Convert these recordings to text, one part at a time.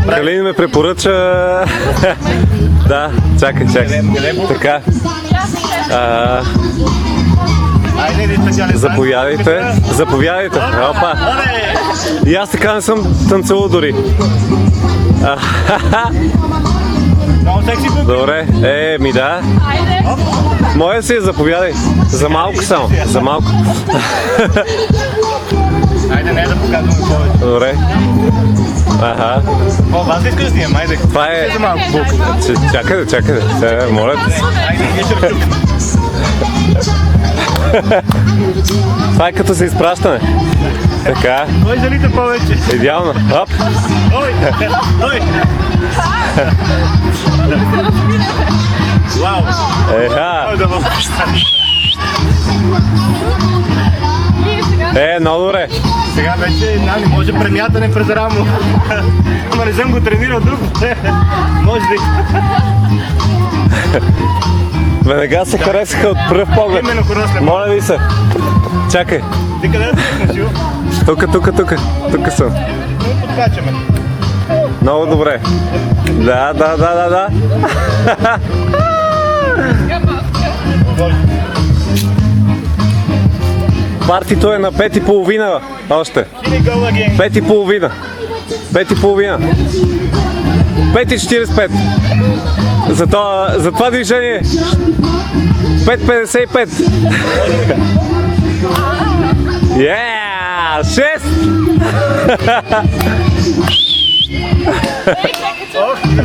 Калин ме препоръча... Да, чакай. Така. Заповядайте. Опа. И аз така не съм танцувал дори. Добре, ми да. Моя си, заповядай. За малко само, за малко. Айде, не да показваме повече. Добре. Вас ли искаш да снимам? Айде. Това е... Чакай. Сега, моля те. Айде, ние ще разчупим. Това е като се изпращане. Така. Кой залита повече? Идеално. Оп. Ой! Вау! Много добре. Сега вече не може премятане през рамо. Ама не съм го тренирал друг. Може да... Веднага се харесаха от пръв поглед. Моля ви се. Чакай. Ти къде да си носил? Тук съм. Подкачаме. Много добре. Да. Партито е на 5:30 още. 5:30. 5:45. За това движение. 5:55. 6!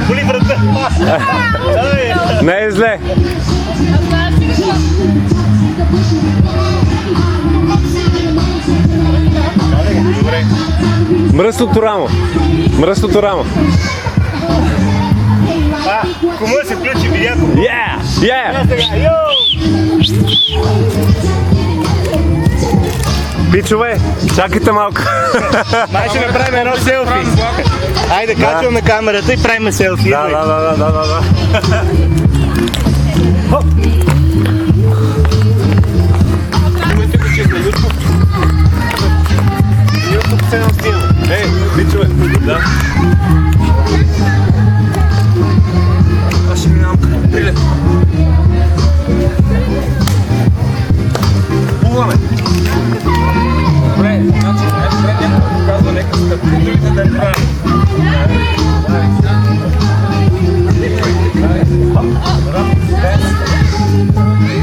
Боли врата. Не е зле. Мръсното рамо. Кому се включи видяко? Пичове, чакайте малко. Май ще направим едно селфи. Айде, качваме камерата и правим селфи. Да. Пичове, да. Аз ще минавам като пиле. Плуваме. Добре, значи, пред някой показва нека стъпка, другите да правим.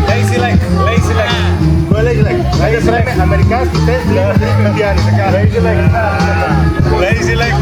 Lazy leg. Кой е lazy leg? Айде да правим американски тест за олимпиади, така. Lazy leg.